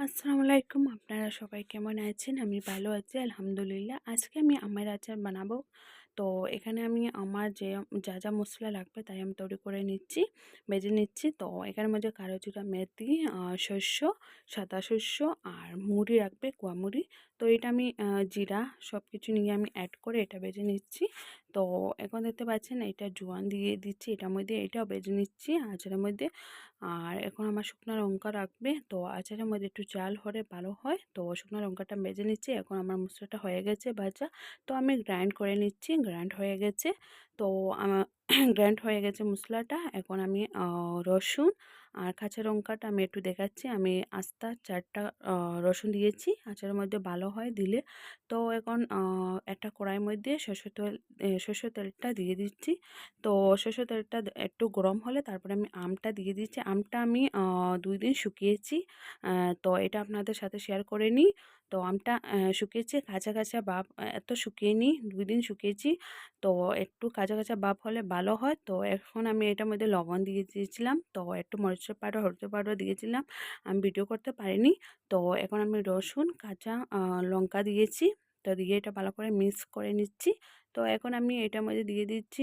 আসসালামু আলাইকুম। আপনারা সবাই কেমন আছেন? আমি ভালো আছি আলহামদুলিল্লাহ। আজকে আমি আমের আচার বানাবো। তো এখানে আমি আমার যা যা মসলা লাগবে তাই আমি তৈরি করে নিচ্ছি, ভেজে নিচ্ছি। তো এখানের মধ্যে কালো জিরা, মেথি, শস্য, সাদা শস্য আর মুড়ি রাখবে, কুয়া মুড়ি। তো এটা আমি জিরা সব কিছু নিয়ে আমি অ্যাড করে এটা ভেজে নিচ্ছি। তো এখন দেখতে পাচ্ছেন এটা জোয়ান দিয়ে দিচ্ছি এটার মধ্যে, এটাও ভেজে নিচ্ছি আচারের মধ্যে। আর এখন আমার শুকনো লঙ্কা রাখবে। তো আচারের মধ্যে একটু ঝাল হলে ভালো হয়। তো শুকনো লঙ্কাটা ভেজে নিচ্ছি। এখন আমার মশলাটা হয়ে গেছে ভাজা। তো আমি গ্রাইন্ড করে নিচ্ছি, গ্রাইন্ড হয়ে গেছে। তো আমার গ্রাইন্ড হয়ে গেছে মশলাটা। এখন আমি রসুন আর কাঁচা লঙ্কাটা আমি একটু দেখাচ্ছি। আমি আস্তা 4টা রসুন দিয়েছি, আচারের মধ্যে ভালো হয় দিলে। তো এখন একটা কড়াইয়ের মধ্যে সরষের তেলটা দিয়ে দিচ্ছি। তো সরষের তেলটা একটু গরম হলে তারপরে আমি আমটা দিয়ে দিচ্ছি। আমটা আমি 2 দিন শুকিয়েছি। তো এটা আপনাদের সাথে শেয়ার করে নিই। তো আমটা শুকিয়েছি, কাঁচা কাঁচা ভাব এত শুকিয়ে 2 দিন শুকিয়েছি। তো একটু কাঁচা কাঁচা ভাব হলে ভালো হয়। তো এখন আমি এটার মধ্যে লবণ দিয়ে দিয়েছিলাম, তো একটু মরিচের পাউডার, হলুদের পাউডার দিয়েছিলাম। আমি ভিডিও করতে পারিনি। তো এখন আমি রসুন, কাঁচা লঙ্কা দিয়েছি। তো দিয়ে এটা ভালো করে মিক্স করে নিচ্ছি। তো এখন আমি এটার মধ্যে দিয়ে দিচ্ছি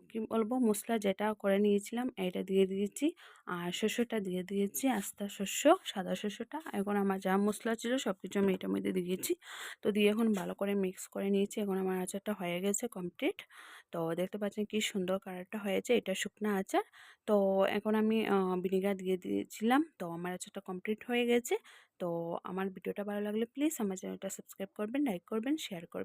কি বলবো, মশলা যেটা করে নিয়েছিলাম এটা দিয়ে দিয়েছি। আর শস্যটা দিয়ে দিয়েছি, আস্তা শস্য, সাদা শস্যটা। এখন আমার যা মশলা ছিল সব কিছু আমি এটার মধ্যে দিয়েছি। তো দিয়ে এখন ভালো করে মিক্স করে নিয়েছি। এখন আমার আচারটা হয়ে গেছে কমপ্লিট। তো দেখতে পাচ্ছেন কি সুন্দর কালারটা হয়েছে, এটা শুকনো আচার। তো এখন আমি ভিনেগার দিয়ে দিয়েছিলাম। তো আমার আচারটা কমপ্লিট হয়ে গেছে। তো আমার ভিডিওটা ভালো লাগলে প্লিজ আমার চ্যানেলটা সাবস্ক্রাইব করবেন, লাইক করবেন, শেয়ার করবেন।